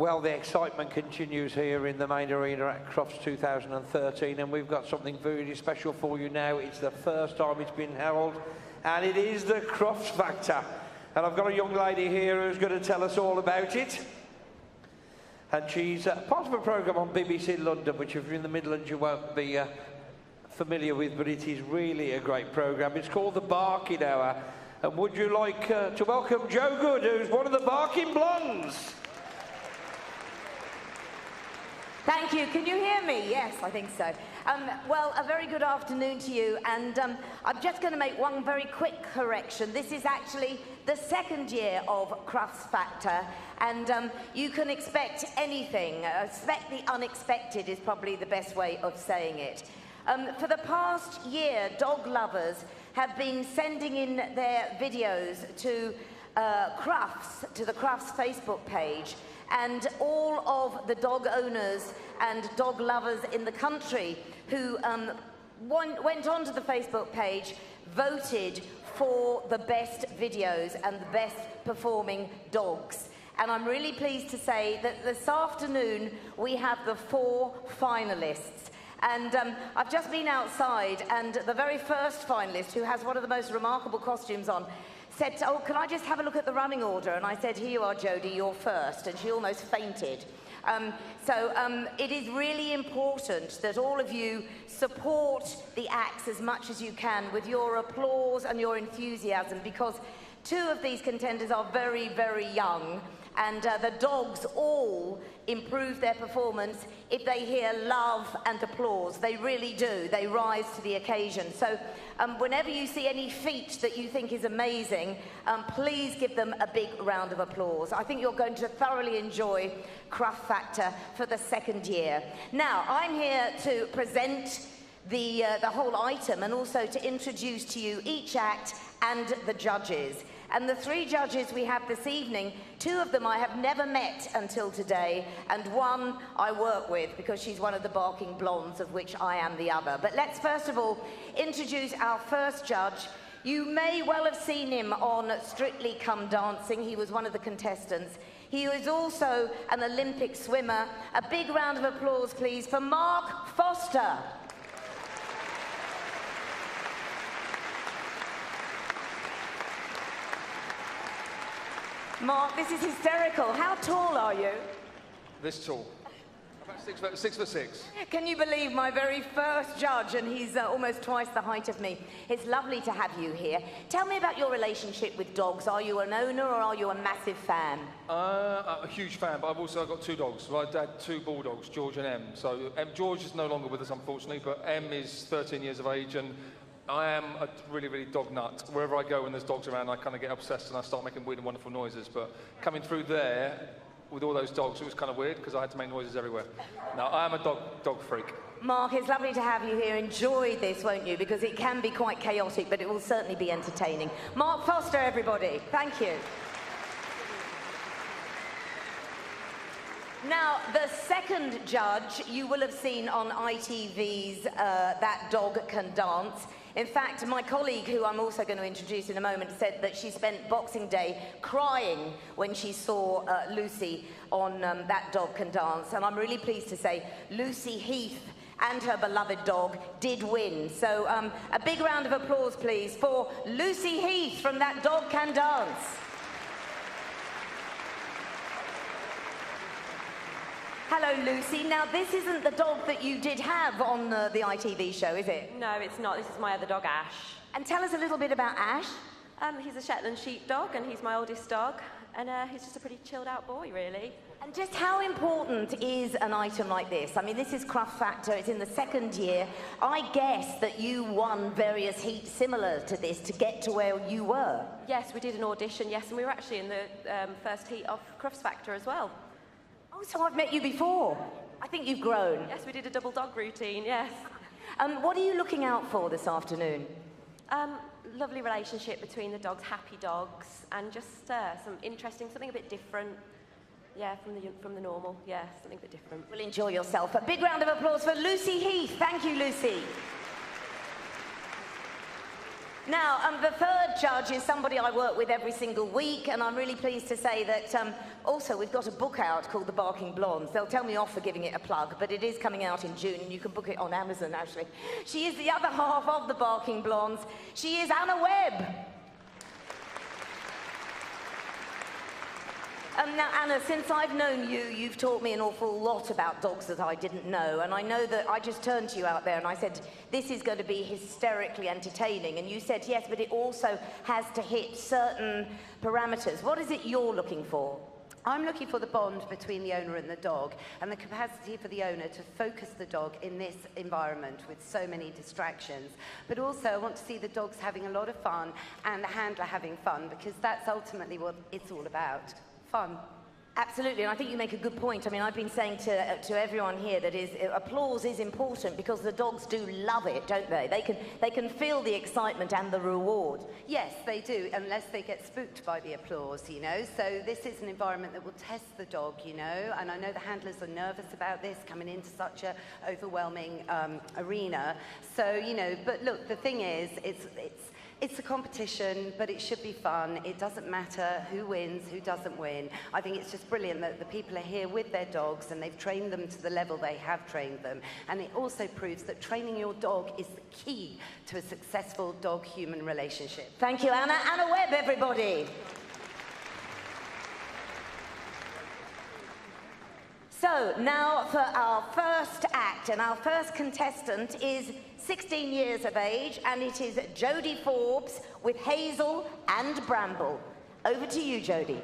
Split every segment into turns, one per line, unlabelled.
Well, the excitement continues here in the main arena at Crufts 2013, and we've got something very special for you now. It's the first time it's been held, and it is the Crufts Factor. And I've got a young lady here who's going to tell us all about it. And she's part of a programme on BBC London, which if you're in the Midlands you won't be familiar with, but it is really a great programme. It's called The Barking Hour. And would you like to welcome Jo Good, who's one of the Barking Blondes?
Thank you. Can you hear me? Yes, I think so. Well, a very good afternoon to you, and I'm just going to make one very quick correction. This is actually the second year of Crufts Factor, and you can expect anything. Expect the unexpected is probably the best way of saying it. For the past year, dog lovers have been sending in their videos to Crufts, to the Crufts Facebook page, and all of the dog owners and dog lovers in the country who went onto the Facebook page voted for the best videos and the best performing dogs. And I'm really pleased to say that this afternoon we have the 4 finalists. And I've just been outside, and the very first finalist, who has one of the most remarkable costumes on, said, "Oh, can I just have a look at the running order?" And I said, "Here you are, Jodie, you're first." And she almost fainted. It is really important that all of you support the acts as much as you can with your applause and your enthusiasm, because 2 of these contenders are very, very young, and the dogs all improve their performance if they hear love and applause. They really do. They rise to the occasion. So whenever you see any feat that you think is amazing, please give them a big round of applause. I think you're going to thoroughly enjoy Crufts Factor for the second year. Now, I'm here to present the whole item, and also to introduce to you each act and the judges. And the 3 judges we have this evening, 2 of them I have never met until today, and 1 I work with because she's one of the Barking Blondes, of which I am the other. But let's first of all introduce our first judge. You may well have seen him on Strictly Come Dancing. He was one of the contestants. He is also an Olympic swimmer. A big round of applause, please, for Mark Foster. Mark, this is hysterical. How tall are you?
This tall. About 6'6".
Can you believe my very first judge, and he's almost twice the height of me. It's lovely to have you here. Tell me about your relationship with dogs. Are you an owner or are you a massive fan?
I'm a huge fan, but I've also got 2 dogs. My dad had 2 bulldogs, George and Em. So George is no longer with us, unfortunately, but Em is 13 years of age, and I am a really, really dog nut. Wherever I go and there's dogs around, I kind of get obsessed and I start making weird and wonderful noises. But coming through there with all those dogs, it was kind of weird because I had to make noises everywhere. No, I am a dog freak.
Mark, it's lovely to have you here. Enjoy this, won't you? Because it can be quite chaotic, but it will certainly be entertaining. Mark Foster, everybody. Thank you. Now, the second judge you will have seen on ITV's That Dog Can Dance. In fact, my colleague, who I'm also going to introduce in a moment, said that she spent Boxing Day crying when she saw Lucy on That Dog Can Dance. And I'm really pleased to say Lucy Heath and her beloved dog did win. So a big round of applause, please, for Lucy Heath from That Dog Can Dance. Hello, Lucy. Now, this isn't the dog that you did have on the ITV show, is it?
No, it's not. This is my other dog, Ash.
And tell us a little bit about Ash.
He's a Shetland sheepdog, and he's my oldest dog. And he's just a pretty chilled-out boy, really.
And just how important is an item like this? I mean, this is Crufts Factor. It's in the second year. I guess that you won various heats similar to this to get to where you were.
Yes, we did an audition, yes, and we were actually in the first heat of Crufts Factor as well.
Oh, so I've met you before. I think you've grown.
Yes, we did a double dog routine, yes.
What are you looking out for this afternoon?
Lovely relationship between the dogs, happy dogs, and just some interesting, something a bit different. Yeah, from the normal. Yeah, something a bit different.
Well, enjoy yourself. A big round of applause for Lucy Heath. Thank you, Lucy. Now, the third judge is somebody I work with every single week, and I'm really pleased to say that also we've got a book out called The Barking Blondes. They'll tell me off for giving it a plug, but it is coming out in June, and you can book it on Amazon, actually. She is the other half of The Barking Blondes. She is Anna Webb. Now, Anna, since I've known you, you've taught me an awful lot about dogs that I didn't know, and I know that I just turned to you out there and I said, this is going to be hysterically entertaining, and you said, yes, but it also has to hit certain parameters. What is it you're looking for?
I'm looking for the bond between the owner and the dog, and the capacity for the owner to focus the dog in this environment with so many distractions. But also I want to see the dogs having a lot of fun and the handler having fun, because that's ultimately what it's all about. Fun.
Absolutely, and I think you make a good point. I mean, I've been saying to everyone here that applause is important because the dogs do love it, don't they? They can feel the excitement and the reward.
Yes, they do, unless they get spooked by the applause, you know. So this is an environment that will test the dog, you know, and I know the handlers are nervous about this, coming into such a overwhelming arena. So, you know, but look, the thing is, it's a competition, but it should be fun. It doesn't matter who wins, who doesn't win. I think it's just brilliant that the people are here with their dogs and they've trained them to the level they have trained them. And it also proves that training your dog is the key to a successful dog-human relationship.
Thank you, Anna. Anna Webb, everybody. So now for our first act, and our first contestant is 16 years of age, and it is Jodie Forbes with Hazel and Bramble. Over to you, Jodie.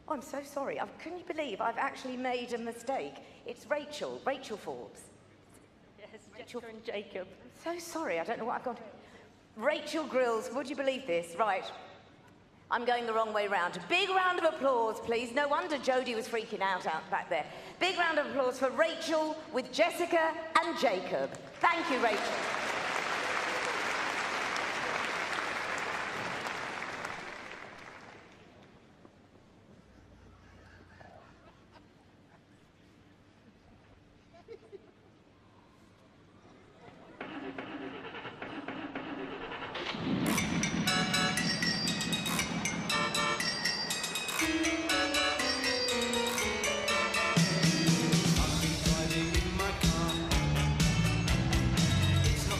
Oh, I'm so sorry. Can you believe I've actually made a mistake? It's Rachel Forbes.
Yes, Jessica and Jacob.
So sorry, I don't know what I've got. Rachel Grills, would you believe this? Right. I'm going the wrong way round. Big round of applause, please. No wonder Jodie was freaking out back there. Big round of applause for Rachel with Jessica and Jacob. Thank you, Rachel.
It's not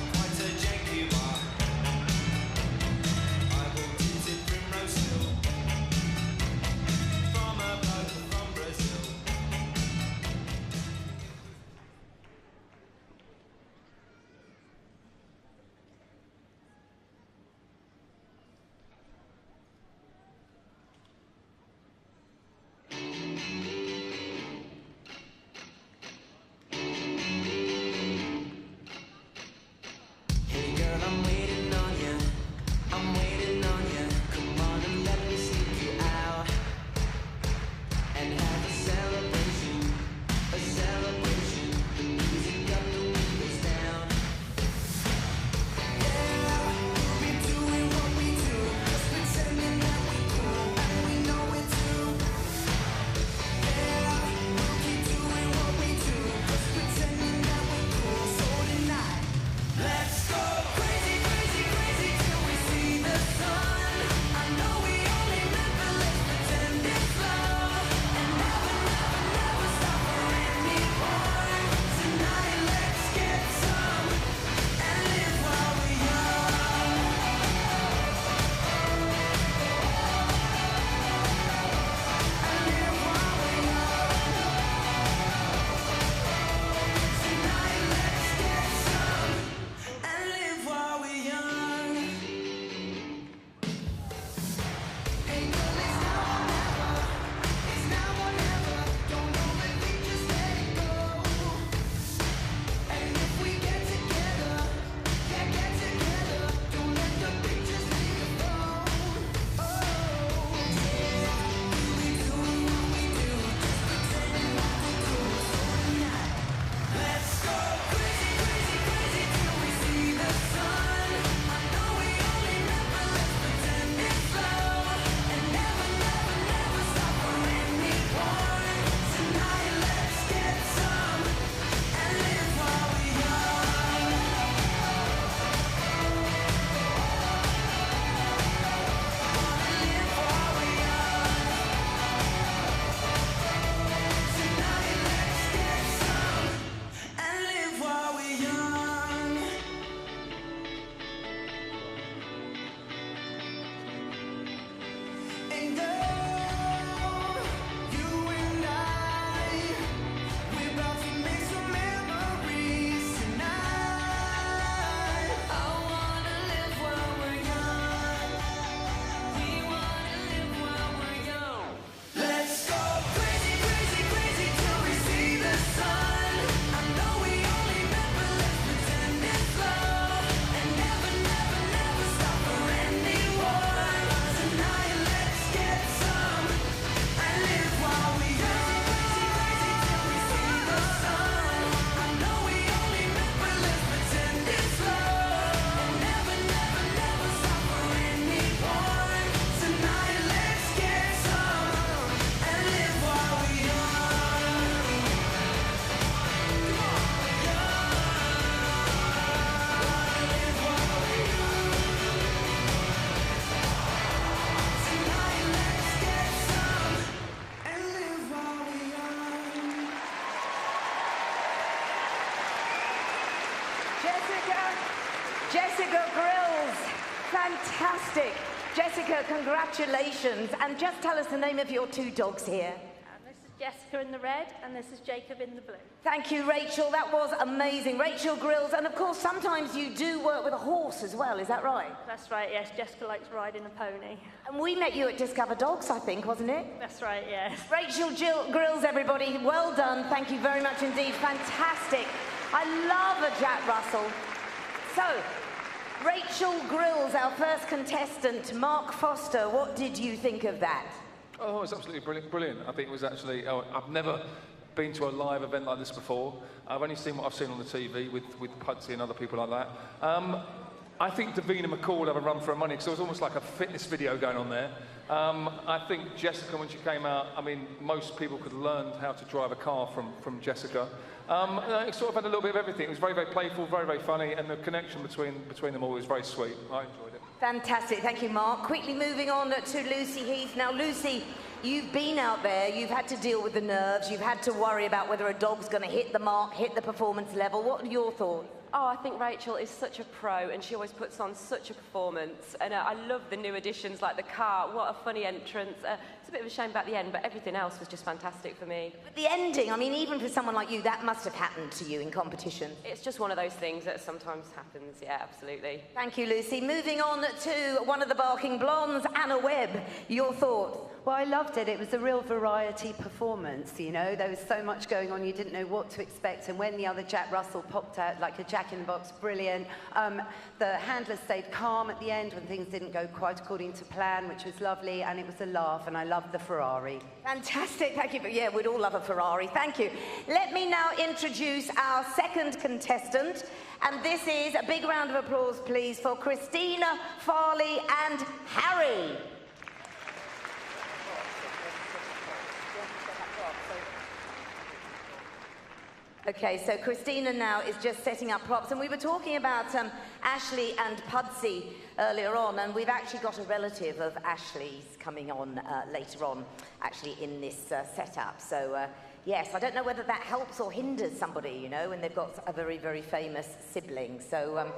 Jessica Grills. Fantastic. Jessica, congratulations. And just tell us the name of your two dogs here.
This is Jessica in the red, and this is Jacob in the blue.
Thank you, Rachel. That was amazing. Rachel Grills. And of course, sometimes you do work with a horse as well, is that right?
That's right, yes. Jessica likes riding a pony.
And we met you at Discover Dogs, I think, wasn't it?
That's right, yes.
Rachel Grills, everybody. Well done. Thank you very much indeed. Fantastic. I love a Jack Russell. So, Rachel Grills, our first contestant. Mark Foster, what did you think of that?
Oh, it was absolutely brilliant. I think it was actually, I've never been to a live event like this before. I've only seen what I've seen on the TV with Pudsey and other people like that. I think Davina McCall would have a run for her money because there was almost like a fitness video going on there. I think Jessica, when she came out, I mean, most people could learn how to drive a car from Jessica. It sort of had a little bit of everything. It was very, very playful, very, very funny, and the connection between them all was very sweet. I enjoyed it.
Fantastic. Thank you, Mark. Quickly moving on to Lucy Heath. Now, Lucy, you've been out there, you've had to deal with the nerves, you've had to worry about whether a dog's going to hit the mark, hit the performance level. What are your thoughts?
Oh, I think Rachel is such a pro, and she always puts on such a performance. And I love the new additions, like the car. What a funny entrance. It's a bit of a shame about the end, but everything else was just fantastic for me.
But the ending, I mean, even for someone like you, that must have happened to you in competition.
It's just one of those things that sometimes happens, yeah, absolutely.
Thank you, Lucy. Moving on to one of the Barking Blondes, Anna Webb. Your thoughts?
Well, I loved it. It was a real variety performance, you know. There was so much going on, you didn't know what to expect. And when the other Jack Russell popped out like a jack-in-the-box, brilliant. The handler stayed calm at the end when things didn't go quite according to plan, which was lovely. And it was a laugh, and I loved the Ferrari.
Fantastic, thank you. Yeah, we'd all love a Ferrari. Thank you. Let me now introduce our second contestant. And this is a big round of applause, please, for Christina, Farley, and Harry. Okay, so Christina now is just setting up props, and we were talking about Ashley and Pudsey earlier on, and we've actually got a relative of Ashley's coming on later on, actually in this setup. So yes, I don't know whether that helps or hinders somebody, you know, when they've got a very, very famous sibling. So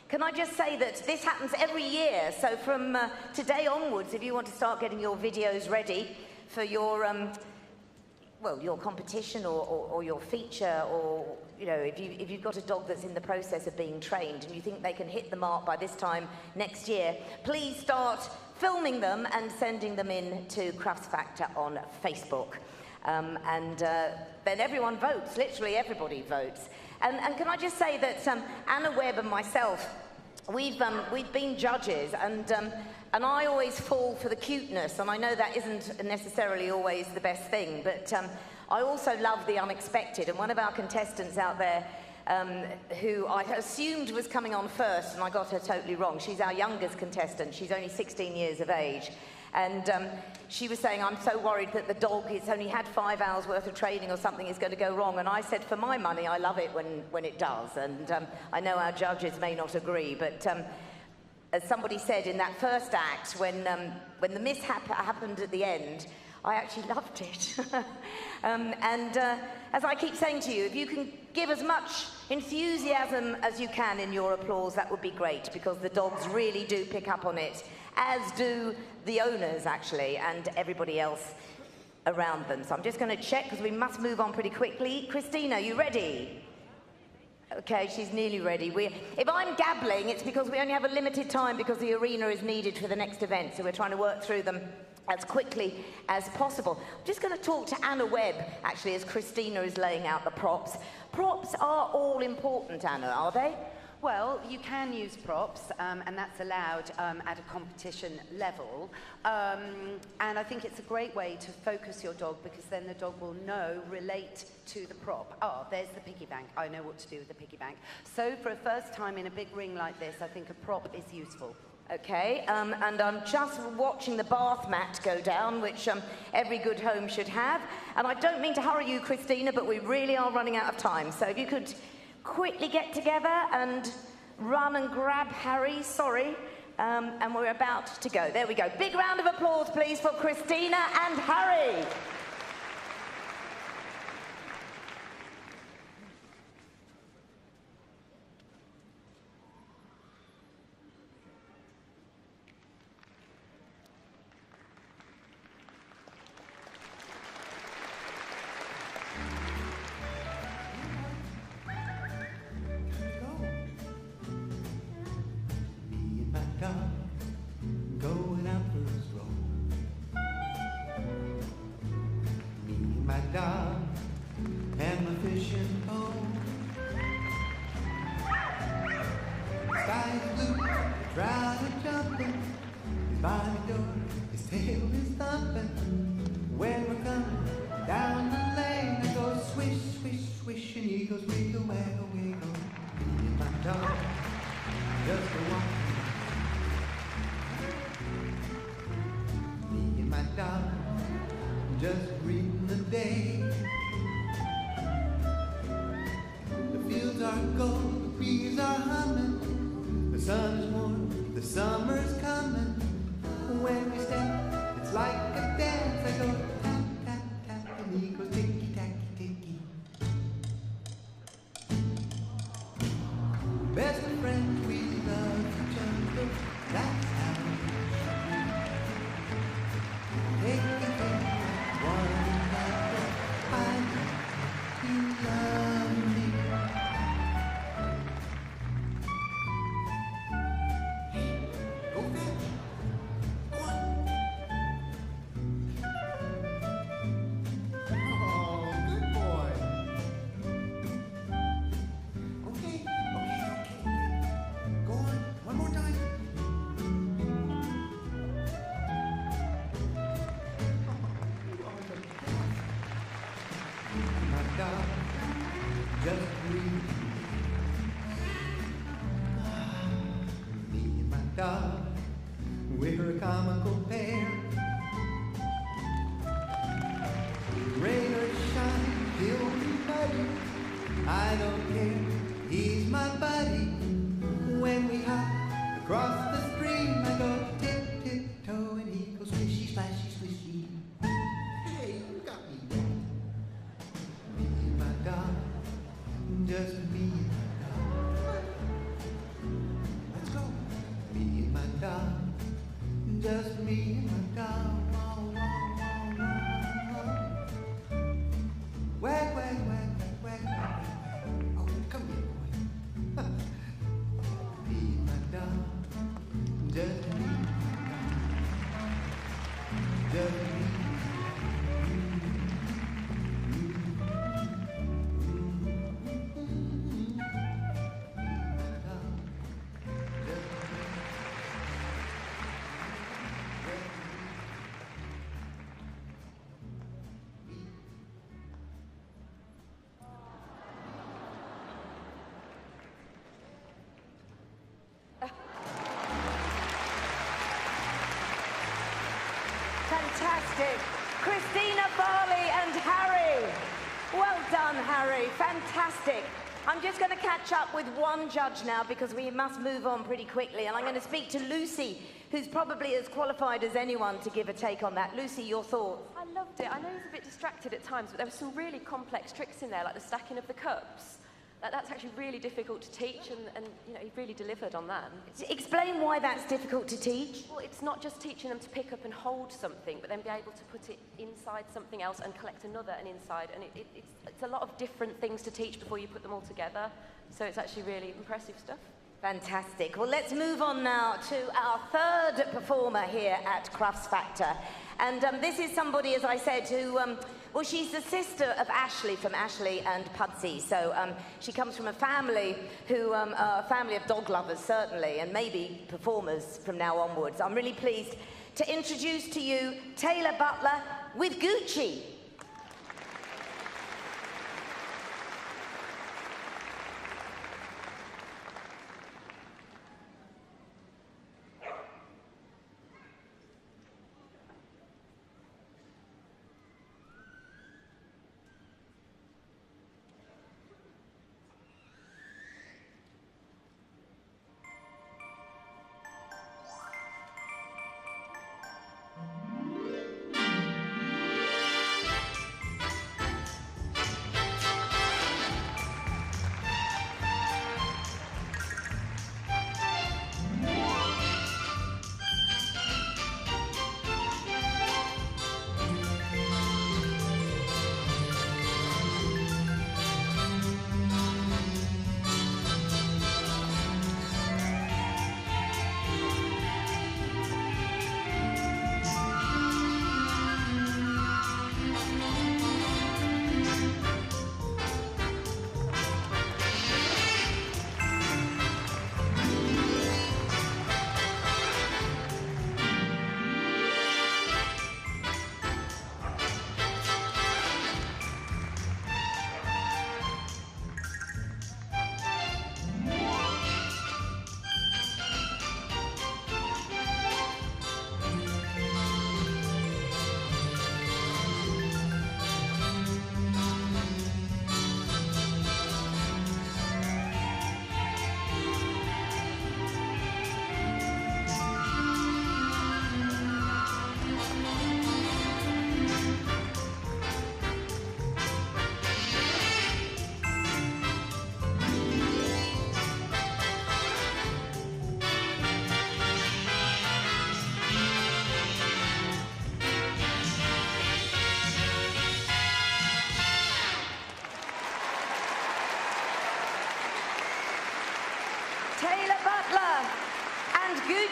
can I just say that this happens every year, so from today onwards, if you want to start getting your videos ready for your well, your competition or your feature, or, you know, if you've got a dog that's in the process of being trained and you think they can hit the mark by this time next year, please start filming them and sending them in to Crufts Factor on Facebook. Then everyone votes, literally everybody votes. And can I just say that Anna Webb and myself, we've been judges, and I always fall for the cuteness, and I know that isn't necessarily always the best thing, but I also love the unexpected. And one of our contestants out there, who I assumed was coming on first, and I got her totally wrong. She's our youngest contestant. She's only 16 years of age. And she was saying, I'm so worried that the dog has only had 5 hours worth of training or something is going to go wrong. And I said, for my money, I love it when it does. And I know our judges may not agree, but as somebody said in that first act, when the mishap happened at the end, I actually loved it. As I keep saying to you, if you can give as much enthusiasm as you can in your applause, that would be great, because the dogs really do pick up on it, as do the owners, actually, and everybody else around them. So I'm just going to check, because we must move on pretty quickly. Christina, you ready? Okay, she's nearly ready. If I'm gabbling, it's because we only have a limited time, because the arena is needed for the next event, so we're trying to work through them as quickly as possible. I'm just going to talk to Anna Webb, actually, as Christina is laying out the props. Props are all important, Anna, are they?
Well, you can use props, and that's allowed at a competition level. And I think it's a great way to focus your dog, because then the dog will relate to the prop. Oh, there's the piggy bank. I know what to do with the piggy bank. So for a first time in a big ring like this, I think a prop is useful.
Okay, and I'm just watching the bath mat go down, which every good home should have. And I don't mean to hurry you, Christina, but we really are running out of time. So if you could quickly get together and run and grab Harry, sorry, and we're about to go. There we go. Big round of applause, please, for Christina and Harry.
crowd are jumping, his body door, his tail is thumping. When we're coming down the lane, I go swish, swish, swish, and he goes wiggle, waggle, wiggle. Me and my dog, just a walk. Me and my dog, just greeting the day. The fields are gold, the bees are humming, the sun is warm, the summer's coming. When we step, it's like a dance. I go tap, tap, tap, and he goes ticky, tacky, ticky. Best of friends, we love each other. That's how it should be. Taking care of one another. I know you love me. Go fetch. Go on. Oh, good boy. Okay. Go on. One more time. My dog, just breathe. Me and my dog, we're a comical pair. Rain or shine, he'll be muddy. I don't care, he's my buddy. When we hop across the stream, I go tip, tip-toe, and he goes swishy, splashy, swishy. Hey, you got me wet. Me and my dog, just me and my dog. Let's go. Me and my dog, just me and my dog. Wow, wow, wow, wow, wow. Wag, wag, wag, wag, wag, wag, wag. Oh, come here, boy. Me and my dog, just me and my dog. Just me.
Fantastic. Christina Farley and Harry. Well done, Harry. Fantastic. I'm just going to catch up with one judge now because we must move on pretty quickly. And I'm going to speak to Lucy, who's probably as qualified as anyone to give a take on that. Lucy, your thoughts?
I loved it. I know he was a bit distracted at times, but there were some really complex tricks in there, like the stacking of the cups. That's actually really difficult to teach, and you know, he really delivered on that.
Explain why that's difficult to teach.
Well, it's not just teaching them to pick up and hold something, but then be able to put it inside something else and collect another and inside. And it's a lot of different things to teach before you put them all together. So it's actually really impressive stuff.
Fantastic. Well, let's move on now to our third performer here at Crufts Factor. And this is somebody, as I said, who, well, she's the sister of Ashley from Ashley and Pudsey. So she comes from a family who, a family of dog lovers, certainly, and maybe performers from now onwards. I'm really pleased to introduce to you Taylor Butler with Gucci.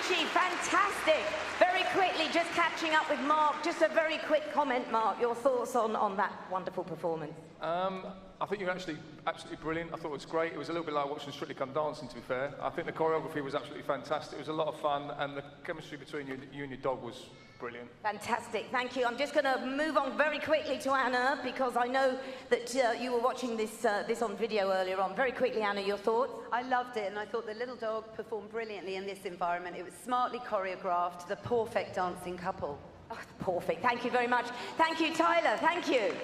Gucci, fantastic. Very quickly, just catching up with Mark, just a very quick comment, Mark, your thoughts on that wonderful performance.
I think you're actually absolutely brilliant. I thought it was great. It was a little bit like watching Strictly Come Dancing, to be fair. I think the choreography was absolutely fantastic. It was a lot of fun, and the chemistry between you and your dog was brilliant.
Fantastic, thank you. I'm just going to move on very quickly to Anna, because I know that you were watching this on video earlier on. Very quickly, Anna, your thoughts?
I loved it, and I thought the little dog performed brilliantly in this environment. It was smartly choreographed, the perfect dancing couple.
Oh, perfect. Thank you very much. Thank you, Tyler. Thank you.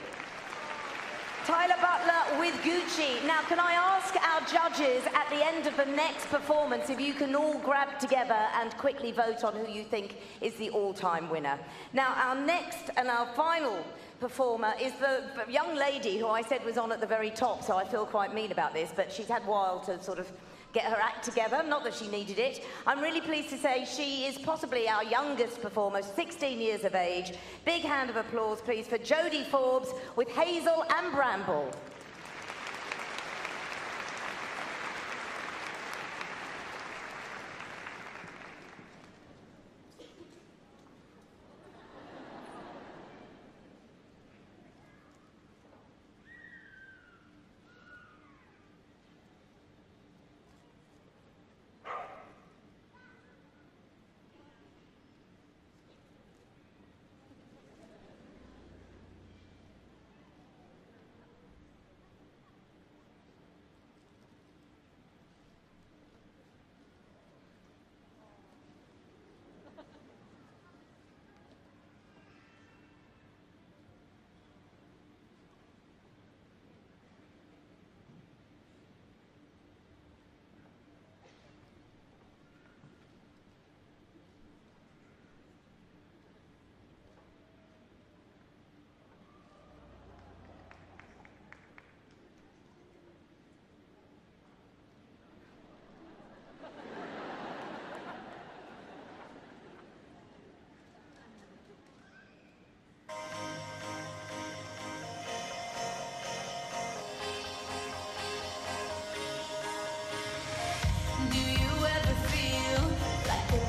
Tyler Butler with Gucci. Now, can I ask our judges at the end of the next performance if you can all grab together and quickly vote on who you think is the all-time winner. Now, our next and our final performer is the young lady who I said was on at the very top, so I feel quite mean about this, but she's had a while to sort of get her act together, not that she needed it. I'm really pleased to say she is possibly our youngest performer, 16 years of age. Big hand of applause, please, for Jodie Forbes with Hazel and Bramble.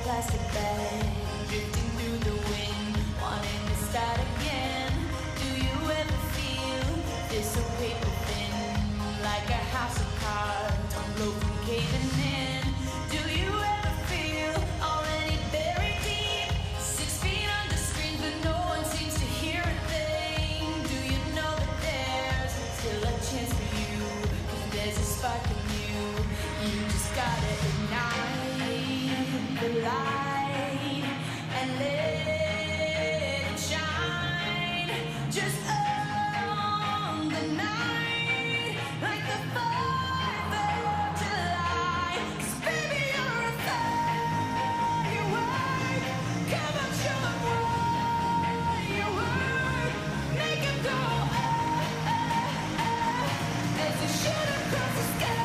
Plastic bag drifting through the wind, wanting to start again. Do you ever feel this so paper thin, like a house of cards, one blow from caving in? Do you ever feel already buried deep, 6 feet under screen, but no one seems to hear a thing? Do you know that there's still a chance for you? 'Cause there's a spark in you. You just gotta ignite the light and let it shine just on the night, like the 4th of July. 'Cause baby, you're a firework. Come on, show 'em what you work. Make 'em go oh, oh, oh, as you shoot across the sky.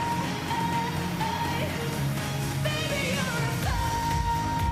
Baby, you're a firework.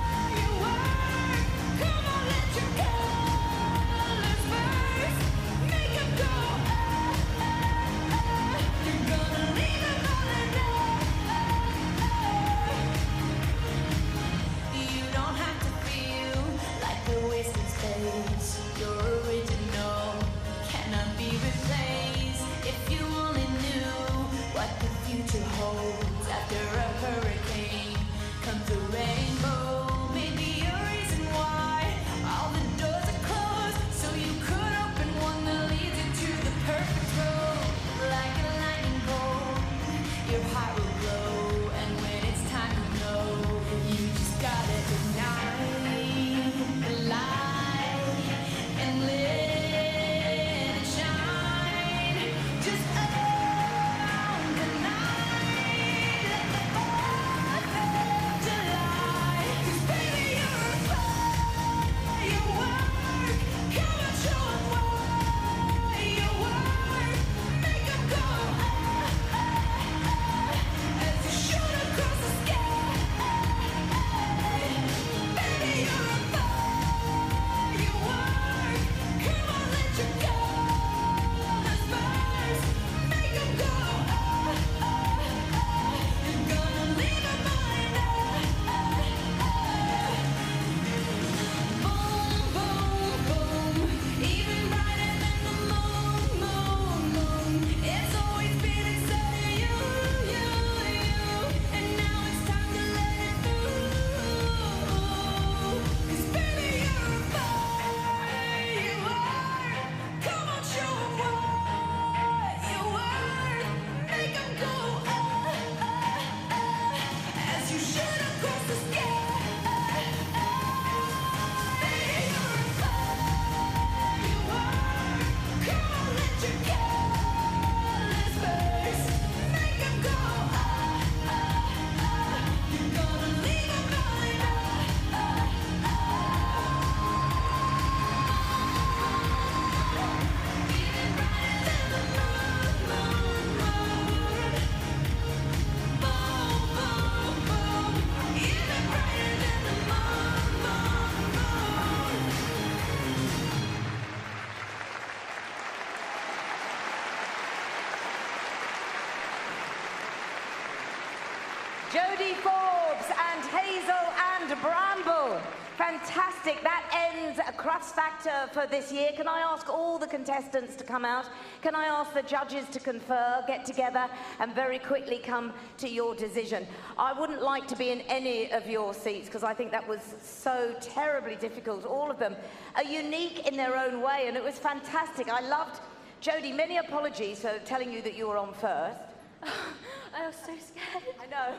Forbes and Hazel and Bramble. Fantastic. That ends a Crufts Factor for this year. Can I ask all the contestants to come out? Can I ask the judges to confer, get together, and very quickly come to your decision? I wouldn't like to be in any of your seats because I think that was so terribly difficult. All of them are unique in their own way, and it was fantastic. I loved... Jodie, many apologies for telling you that you were on first.
I was so scared.
I know.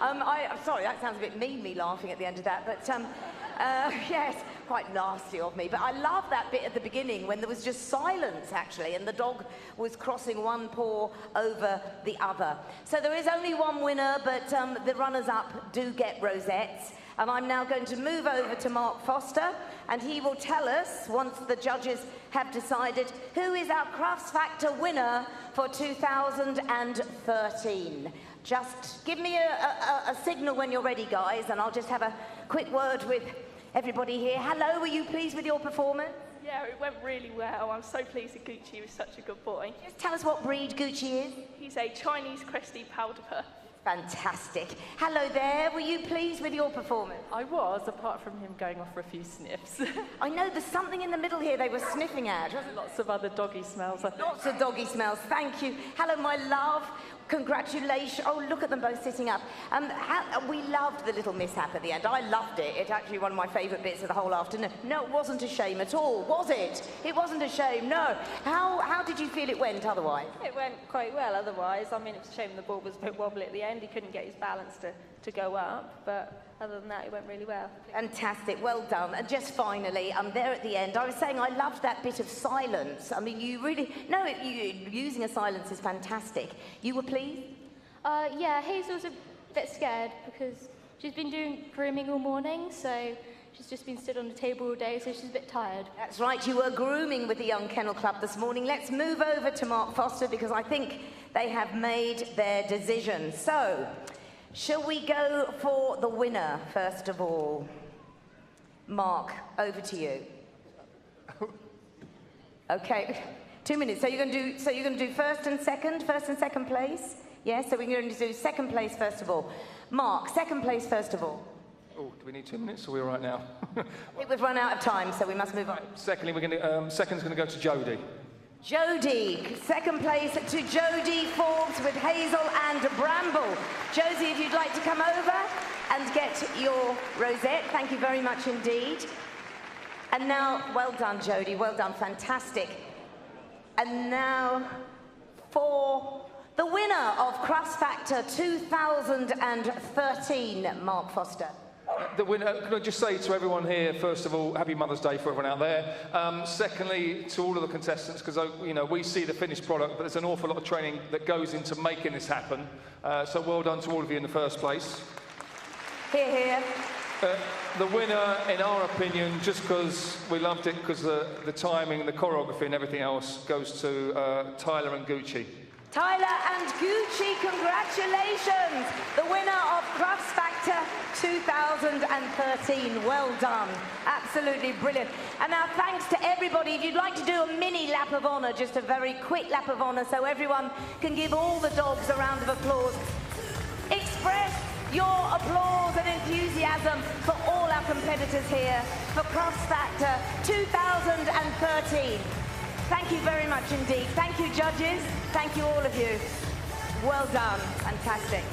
I'm sorry, that sounds a bit mean, me laughing at the end of that, but yes, quite nasty of me. But I love that bit at the beginning when there was just silence, actually, and the dog was crossing one paw over the other. So there is only one winner, but the runners-up do get rosettes. And I'm now going to move over to Mark Foster, and he will tell us, once the judges have decided, who is our Crufts Factor winner for 2013. Just give me a signal when you're ready, guys, and I'll just have a quick word with everybody here. Hello, were you pleased with your performance?
Yeah, it went really well. I'm so pleased that Gucci was such a good boy.
Just tell us what breed Gucci is.
He's a Chinese Cresty Powder Puff.
Fantastic. Hello there, were you pleased with your performance?
I was, apart from him going off for a few sniffs.
I know there's something in the middle here they were sniffing at.
Lots of other doggy smells, I think.
Lots of doggy smells, thank you. Hello, my love. Congratulations. Oh, look at them both sitting up. We loved the little mishap at the end. I loved it. It's actually one of my favourite bits of the whole afternoon. No, it wasn't a shame at all, was it? It wasn't a shame, no. How did you feel it went otherwise?
It went quite well otherwise. I mean, it was a shame the ball was a bit wobbly at the end. He couldn't get his balance to go up, but other than that, it went really well.
Fantastic, well done. And just finally, there at the end, I was saying I loved that bit of silence. I mean, you really... No, using a silence is fantastic. You were pleased?
Yeah, Hazel's a bit scared because she's been doing grooming all morning, so she's just been stood on the table all day, so she's a bit tired.
That's right, you were grooming with the Young Kennel Club this morning. Let's move over to Mark Foster because I think they have made their decision. So, shall we go for the winner, first of all? Mark, over to you. Okay, 2 minutes. So you're going to do first and second place? Yes, so we're going to do second place first of all. Mark, second place first of all.
Oh, do we need 2 minutes, or are we all right now?
I think we've run out of time, so we must move on.
Secondly, second's going to go to Jodie.
Jodie, second place to Jodie Forbes with Hazel and Bramble. Josie, if you'd like to come over and get your rosette, thank you very much indeed. And now, well done, Jodie, well done, fantastic. And now for the winner of Crufts Factor 2013, Mark Foster.
The winner, can I just say to everyone here, first of all, happy Mother's Day for everyone out there. Secondly, to all of the contestants, because we see the finished product, but there's an awful lot of training that goes into making this happen. So well done to all of you in the first place.
Hear, hear.
The winner, in our opinion, just because we loved it, because the timing, the choreography and everything else, goes to Tyler and Gucci.
Tyler and Gucci, congratulations! The winner of Crufts Factor 2013. Well done. Absolutely brilliant. And now thanks to everybody. If you'd like to do a mini lap of honour, just a very quick lap of honour, so everyone can give all the dogs a round of applause. Express your applause and enthusiasm for all our competitors here for Crufts Factor 2013. Thank you very much indeed. Thank you, judges. Thank you, all of you. Well done. Fantastic.